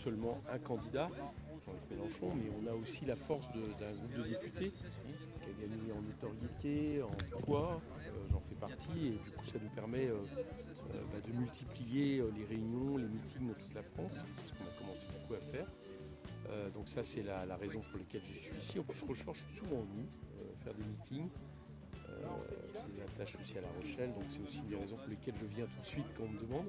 seulement un candidat, Jean-Luc Mélenchon, mais on a aussi la force d'un groupe de députés qui a gagné en notoriété, en poids, j'en fais partie, et du coup ça nous permet de multiplier les réunions, les meetings dans toute la France. C'est ce qu'on a commencé beaucoup à faire. Donc ça c'est la raison pour laquelle je suis ici. En plus Rochefort, je suis souvent venu faire des meetings. J'ai des attaches aussi à La Rochelle, donc c'est aussi une des raisons pour lesquelles je viens tout de suite quand on me demande.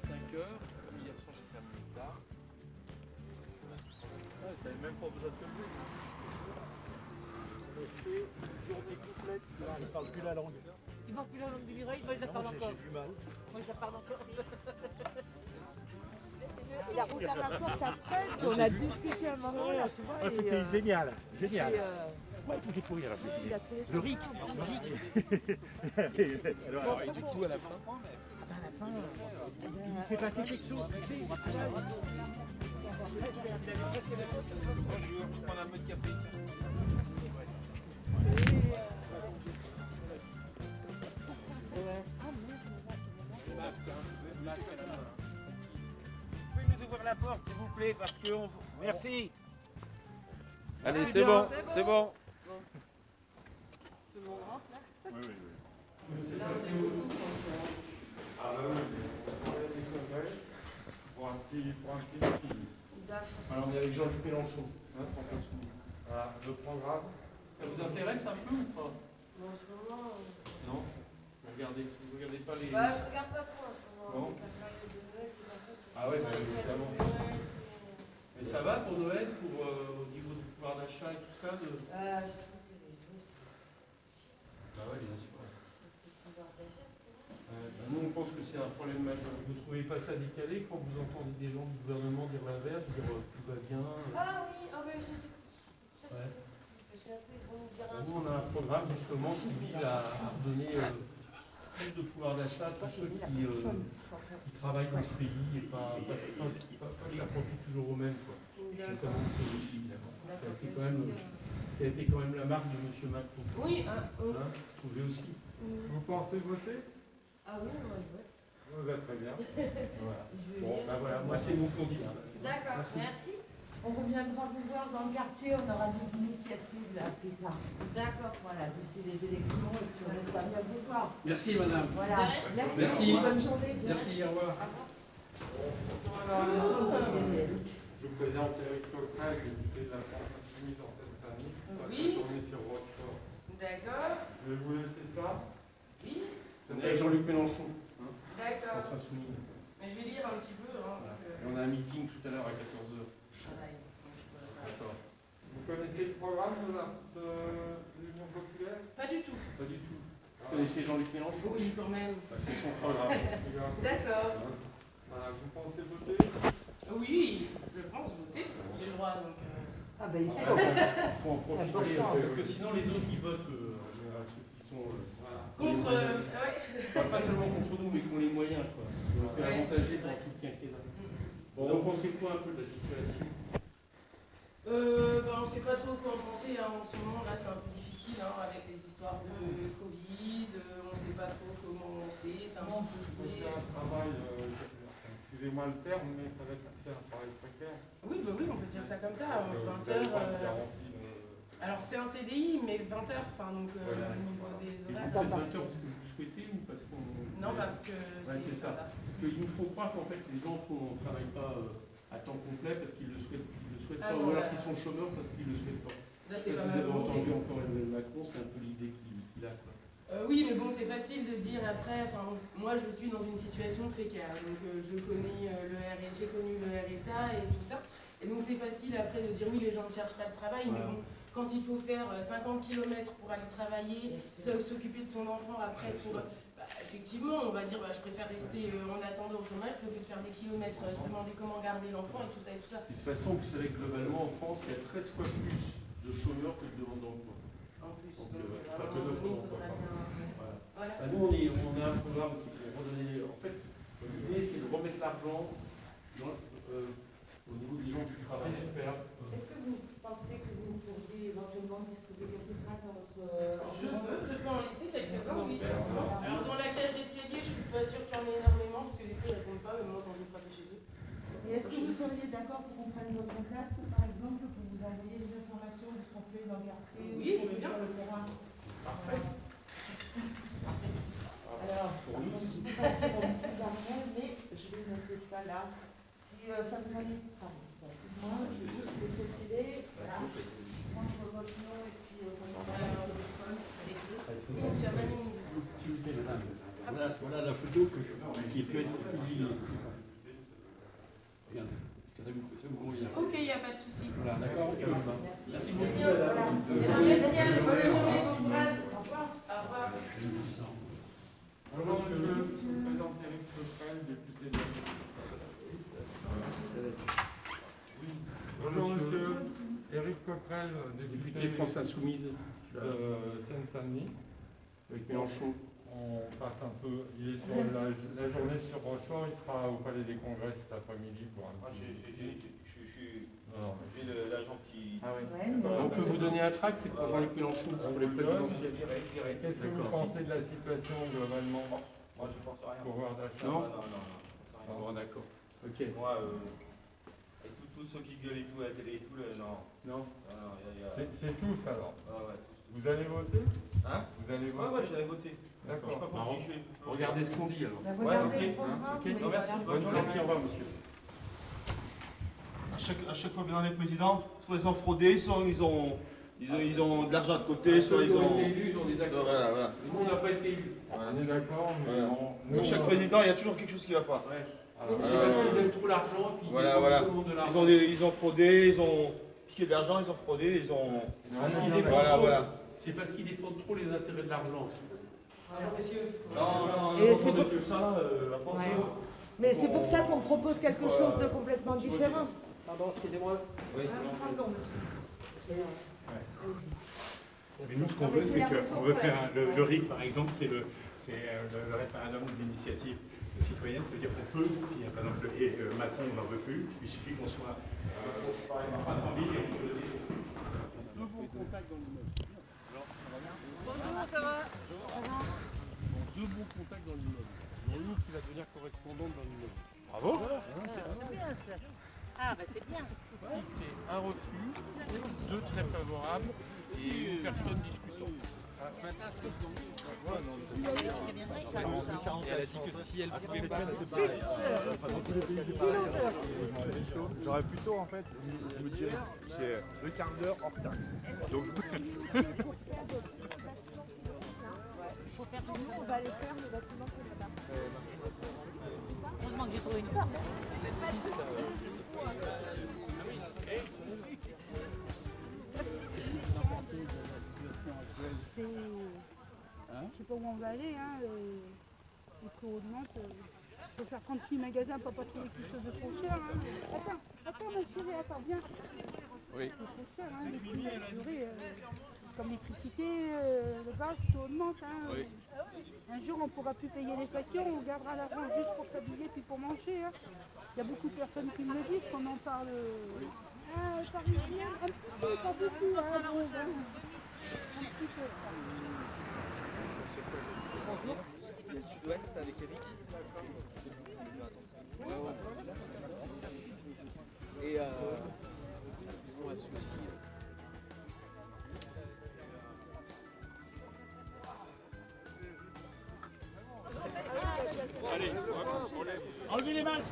5 heures, comme hier soir j'ai terminé tard. Ça n'avait même pas besoin de te lever. On a fait une journée complète. Il ne parle plus la langue. Il parle plus la langue du virage, moi je la parle encore. J'ai du mal. Moi je la parle encore. Il a ouvert la porte après, puis on a discuté un moment là, tu vois. C'était génial, génial. Ouais, tout est pour rire. il a fait Le RIC. Alors, et du coup à la fin, Il s'est passé quelque chose. Je vais prendre un mode café. Vous pouvez nous ouvrir la porte s'il vous plaît parce que merci. allez c'est bon, c'est bon. Tout le monde rentre là. Oui. Pour un petit meeting. Alors on est avec Jean-Luc Mélenchon, France Insoumise. Voilà, le programme. Ça vous intéresse un peu ou pas? Non, en ce moment. Non? Vous regardez pas les. Bah, je regarde pas trop en ce moment. Non. La période de Noël, tout ça. Ah ouais, bah, évidemment. Mais ça va pour Noël, au niveau du pouvoir d'achat et tout ça Je trouve que les choses. Bah ouais, bien sûr. Nous, on pense que c'est un problème majeur. Vous ne trouvez pas ça décalé quand vous entendez des gens du gouvernement dire l'inverse, dire tout va bien Ah oui, mais ça c'est Ouais. parce qu'après ils vont nous dire un Nous, on a un programme justement qui vise à donner plus de pouvoir d'achat à tous ceux qui travaillent dans ce pays et pas que ça profite toujours aux mêmes. Quoi. Notamment aux riches, évidemment. Ça a été quand même la marque de M. Macron. Oui, Vous trouvez aussi? Vous pensez voter? Ah oui, moi je veux. Très bien. Voilà. Je vais Bon, lire. ben voilà, moi c'est mon candidat. D'accord, merci. On reviendra vous voir dans le quartier, on aura des initiatives là plus tard. D'accord. Voilà, d'ici les élections et puis on espère bien vous voir. Merci madame. Voilà. Merci. Merci. Bonne journée. Merci, au revoir. Je vous présente Eric Coquerel, député de la France Insoumise en Seine-Saint-Denis. Oui. On est sur Rochefort. D'accord. Je vais vous laisser ça. Oui. On est avec Jean-Luc Mélenchon, D'accord. France Insoumise. Mais je vais lire un petit peu, parce que. Et on a un meeting tout à l'heure à 14h. D'accord. Vous connaissez le programme de l'Union populaire? Pas du tout. Pas du tout. Vous connaissez Jean-Luc Mélenchon? Oui, quand même. Bah, c'est son programme. D'accord. Voilà, vous pensez voter? Oui, je pense voter. J'ai le droit, donc. Ah ben il Il faut. faut en profiter, parce que sinon les autres ils votent, en général, ceux qui sont... Contre. Ouais. Pas seulement contre nous, mais qui ont les moyens, quoi. Ils ont été avantagés dans tout le quinquennat. Vous en pensez quoi un peu de la situation? On ne sait pas trop quoi en penser en ce moment, là c'est un peu difficile avec les histoires de Covid, on ne sait pas trop comment c'est, c'est un petit peu C'est joué. un travail, excusez-moi le terme, mais ça va être un travail précaire. Oui, on peut dire ça comme ça, Parce que 20 vous avez pas de heures. garantie Alors c'est un CDI, mais 20 heures, donc Voilà. au niveau des Et vous horaires. faites 20 heures parce que vous souhaitez ou parce qu'on... Non, parce que Ouais, c'est ça. comme ça. Parce qu'il nous faut croire qu'en fait les gens ne travaillent pas à temps complet parce qu'ils ne le souhaitent Ah pas, non, ou alors là- qu'ils sont chômeurs parce qu'ils ne le souhaitent pas. Là Si c'est vous pas avez mal entendu monté. encore Emmanuel Macron, c'est un peu l'idée qu'il a. Quoi. Oui, mais bon, c'est facile de dire après. Moi, je suis dans une situation précaire, donc je connais j'ai connu le RSA et tout ça. Et donc, c'est facile après de dire oui, les gens ne cherchent pas de travail, mais bon, quand il faut faire 50 km pour aller travailler, s'occuper de son enfant après, effectivement, on va dire je préfère rester en attendant au chômage plutôt que de faire des kilomètres, se demander comment garder l'enfant et tout ça et tout ça. De toute façon, vous savez que globalement en France, il y a 13 fois plus de chômeurs que de demandeurs d'emploi. En plus, Donc, donc, enfin, que vraiment, d'offres il d'emploi. faudra bien. Voilà. Voilà. Bah, nous, on a un programme qui pour redonner. En fait, l'idée, c'est de remettre l'argent au niveau des gens qui travaillent. Est-ce que vous pensez que vous pourriez éventuellement distribuer quelque d'accord pour qu'on prenne votre contact, par exemple, pour vous envoyer des informations de ce qu'on fait dans le quartier, Oui, je veux bien. sur le terrain. Parfait. Alors, je ne peux pas faire mon petit barrière, mais je vais noter ça là. Si ça vous ennuie, pardon, moi, je vais juste le copier. Voilà. Prendre votre nom et puis votre téléphone. Si, monsieur Manu. Voilà la photo qui peut être publiée. Regardez, ça vous convient. Ok, il n'y a pas de souci. Voilà, d'accord, ça vous va. Merci beaucoup. Merci à vous. Bonne journée, bon courage. Au revoir. Au revoir. Bonjour monsieur, je me présente Éric Coquerel, député de la... Bonjour monsieur, Éric Coquerel, Député France Insoumise. de Seine-Saint-Denis. Avec Mélenchon. On passe un peu, il est sur la journée sur Rochefort, il sera au Palais des Congrès cet après-midi pour un petit... J'ai l'agent qui... Ah oui. Ouais, mais- On peut vous donner un tract, c'est pour Jean-Luc Mélenchon, pour les présidentielles. Qu'est-ce que vous pensez de la situation globalement? Moi je pense à rien. Pouvoir d'achat? Non. Non. Bon, d'accord. Ok. Moi, et tous ceux qui gueulent et tout à la télé et tout, non. Non. C'est tous alors. Ah ouais. Vous allez voter? Hein? Vous allez Ouais, voter? ouais, j'allais voter. Je sais pas D'accord. pour qui je suis. Regardez ce qu'on dit alors. Ben, Ouais, regardez ok. le programme, Hein, ok. oui, Non, merci. voilà. Bonne journée. Merci, au revoir monsieur. À chaque fois dans les présidents, soit ils ont fraudé, soit ils ont de l'argent de côté, soit Ceux ils qui ont ont... été élus, on est d'accord. Voilà. Nous, on n'a pas été élus. On est d'accord, mais Voilà. bon, nous, Dans chaque président, il y a toujours quelque chose qui ne va pas. Ouais. alors, C'est parce qu'ils aiment trop l'argent et puis Voilà, ils voilà. défendent tout le monde de l'argent. Ils ont fraudé, ils ont piqué de l'argent, ils ont fraudé, ils ont... C'est parce qu'ils Non, défendent voilà, trop- voilà. C'est parce qu'ils défendent trop les intérêts de l'argent. Bonjour monsieur. Non, Et c'est pour- ça, à force Ouais. Mais c'est pour ça qu'on propose quelque chose de complètement différent. Pardon, excusez-moi. Oui. Pardon, monsieur. Mais nous, ce qu'on Non, mais veut, c'est c'est la qu'on raison veut pour faire le RIC, par exemple, c'est le référendum d'initiative citoyenne. C'est-à-dire qu'on peut, si par exemple Macron n'en veut plus, il suffit qu'on soit 300 000 et on peut le dire. Deux bons contacts dans l'immeuble. Bonjour, ça va? Deux bons contacts dans l'immeuble. Dans l'autre, tu vas devenir correspondante dans l'immeuble. Bravo. C'est bien ça. Ah bah c'est bien. C'est un refus, deux très favorables et une personne discutant. Et elle a dit que si elle pouvait pas, J'aurais plutôt, en fait, je me dirais, c'est le quart d'heure hors taxe. Donc, faut faire tout ça. On va aller faire le bâtiment c'est là-bas. Heureusement que j'ai trouvé une porte. Je sais pas où on va aller, hein. Les prix augmentent. Il faut faire 36 magasins pour pas trouver quelque chose de trop cher. Hein. Attends, ma chérie, attends, viens. Oui. C'est trop cher, hein. Les prix, purée, comme l'électricité, le gaz, tout augmente. Hein. Oui. Un jour, on ne pourra plus payer les factures, on gardera l'argent juste pour s'habiller puis pour manger. Hein. Il y a beaucoup de personnes qui me le disent, qu'on en parle. Ah, parisien, un petit peu, pas beaucoup. Hein. Bon, ben, un petit peu. bonjour. C'est le sud-ouest avec Eric. Et ils ont un souci. allez, enlevez les masques.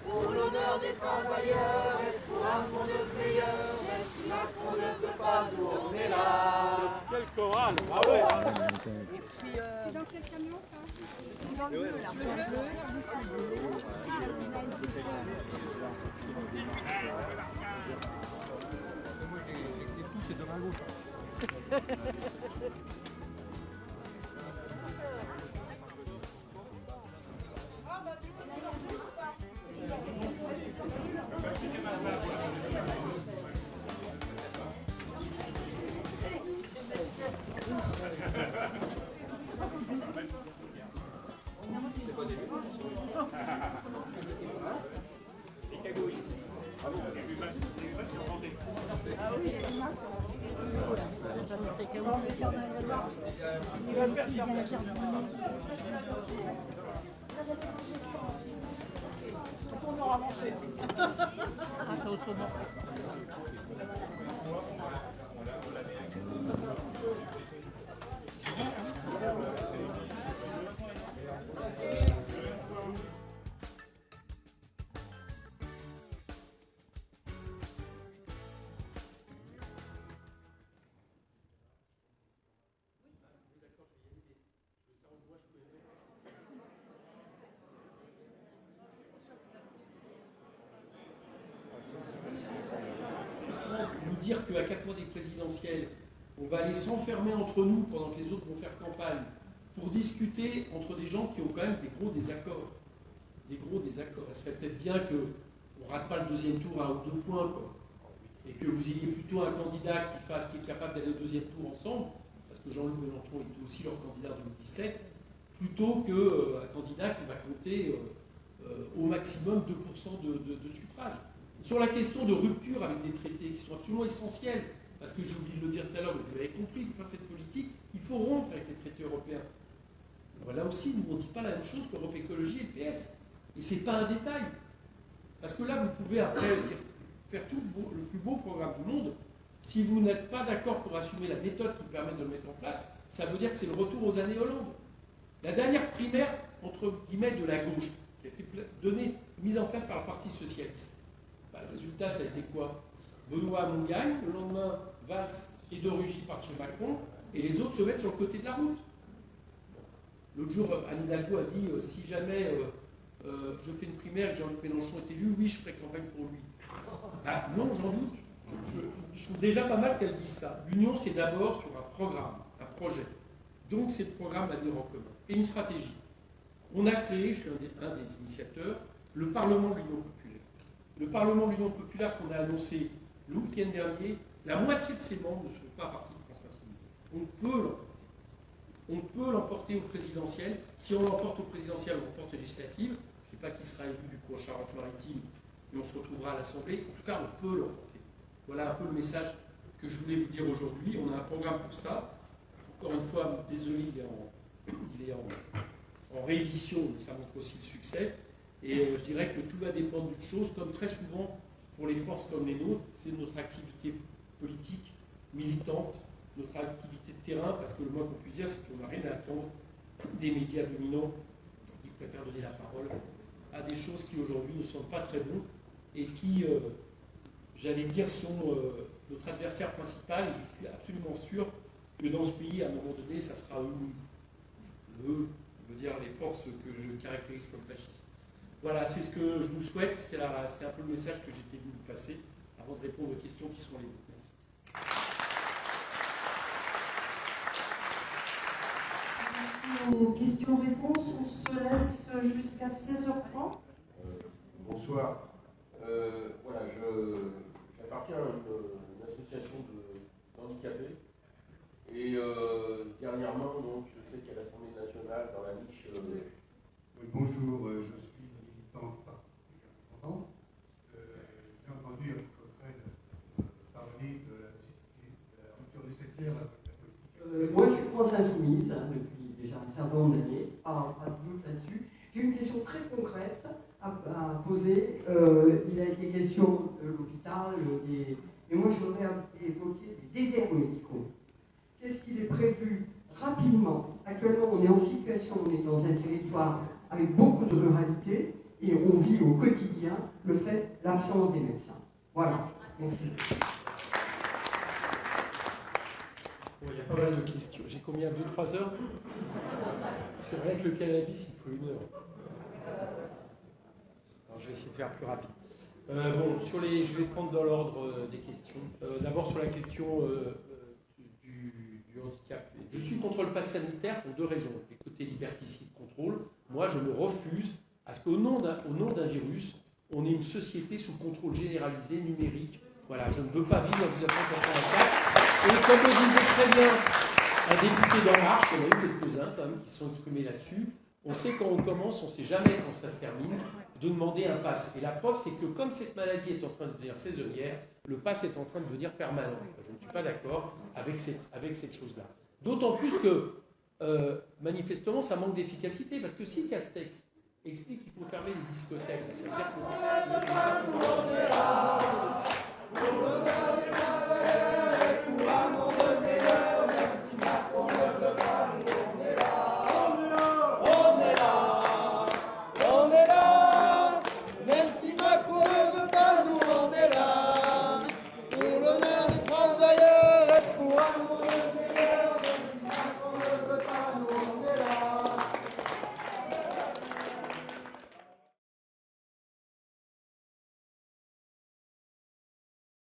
Pour l'honneur des travailleurs et pour un monde meilleur, même si Macron ne peut pas, nous on est là. Quel choral, bravo. C'est dans quel camion ça? C'est dans le bleu là. Dans le bleu. C'est de Ringo. Il va On aura mangé. Nous dire qu'à 4 mois des présidentielles, on va aller s'enfermer entre nous pendant que les autres vont faire campagne pour discuter entre des gens qui ont quand même des gros désaccords. Des gros désaccords. Ça serait peut-être bien qu'on ne rate pas le deuxième tour à 2 points, quoi. Et que vous ayez plutôt un candidat qui est capable d'aller au deuxième tour ensemble, parce que Jean-Luc Mélenchon était aussi leur candidat en 2017, plutôt qu'un candidat qui va compter au maximum 2% de suffrage. Sur la question de rupture avec des traités qui sont absolument essentiels, parce que j'ai oublié de le dire tout à l'heure, mais vous avez compris, pour faire cette politique, il faut rompre avec les traités européens. Alors là aussi, nous, on ne dit pas la même chose qu'Europe Écologie et le PS. Et ce n'est pas un détail. Parce que là, vous pouvez après faire tout le plus beau programme du monde. Si vous n'êtes pas d'accord pour assumer la méthode qui permet de le mettre en place, ça veut dire que c'est le retour aux années Hollande. La dernière primaire, entre guillemets, de la gauche, qui a été mise en place par le Parti socialiste. Bah, le résultat, ça a été quoi? Benoît Hamon gagne, le lendemain, Valls et de Rugy partent chez Macron, et les autres se mettent sur le côté de la route. L'autre jour, Anne Hidalgo a dit si jamais je fais une primaire et Jean-Luc Mélenchon est élu, oui, je ferai campagne pour lui. Ah, non, j'en doute. Je trouve déjà pas mal qu'elle dise ça. L'union, c'est d'abord sur un programme, un projet. Donc, c'est le programme d'avenir en commun. Et une stratégie. On a créé, je suis un des initiateurs, le Parlement de l'Union populaire. Le Parlement de l'Union populaire qu'on a annoncé le week-end dernier, la moitié de ses membres ne sont pas partis de France Insoumise. On peut l'emporter. On peut l'emporter au présidentiel. Si on l'emporte au présidentiel, on l'emporte aux législatives. Je ne sais pas qui sera élu du coup en Charente-Maritime, mais on se retrouvera à l'Assemblée. En tout cas, on peut l'emporter. Voilà un peu le message que je voulais vous dire aujourd'hui. On a un programme pour ça. Encore une fois, désolé, il est en réédition, mais ça montre aussi le succès. Et je dirais que tout va dépendre d'une chose, comme très souvent pour les forces comme les nôtres, c'est notre activité politique, militante, notre activité de terrain, parce que le moins qu'on puisse dire, c'est qu'on n'a rien à attendre des médias dominants qui préfèrent donner la parole à des choses qui aujourd'hui ne sont pas très bonnes et qui, j'allais dire, sont notre adversaire principal. Et je suis absolument sûr que dans ce pays, à un moment donné, ça sera eux, je veux dire, les forces que je caractérise comme fascistes. Voilà, c'est ce que je vous souhaite, c'est un peu le message que j'étais venu vous passer avant de répondre aux questions qui seront les vôtres. Merci. Aux questions-réponses, on se laisse jusqu'à 16h30. Bonsoir. Voilà, j'appartiens à une association d'handicapés. Et dernièrement, donc, je sais qu'à l'Assemblée nationale, dans la niche... Oui, bonjour, je suis militant indépendant. J'ai entendu à votre collègue parler de la rupture nécessaire avec la politique. Moi, je suis France Insoumise depuis déjà un certain nombre d'années, pas de doute là-dessus. J'ai une question très concrète à poser. Il a été question de l'hôpital, et moi je voudrais évoquer les déserts médicaux. Qu'est-ce qu'il est prévu rapidement? Actuellement, on est en situation, on est dans un territoire avec beaucoup de ruralité, et on vit au quotidien le fait, l'absence des médecins. Voilà, merci. Bon, il y a pas mal de questions. J'ai combien? 2-3 heures? Parce que rien que le cannabis, il faut 1 heure. Alors, je vais essayer de faire plus rapide. Je vais prendre dans l'ordre des questions. D'abord sur la question du handicap. Je suis contre le pass sanitaire pour 2 raisons. Les côtés liberticide, contrôle. Moi, je me refuse à ce qu'au nom d'un virus, on ait une société sous contrôle généralisé, numérique. Voilà, je ne veux pas vivre en 1984. Et comme le disait très bien un député d'En Marche, il y en a eu quelques-uns quand même qui se sont exprimés là-dessus, on sait quand on commence, on ne sait jamais quand ça se termine, de demander un pass. Et la preuve, c'est que comme cette maladie est en train de devenir saisonnière, le pass est en train de devenir permanent. Je ne suis pas d'accord avec cette chose-là. D'autant plus que manifestement, ça manque d'efficacité. Parce que si Castex explique qu'il faut fermer les discothèques, ça veut dire que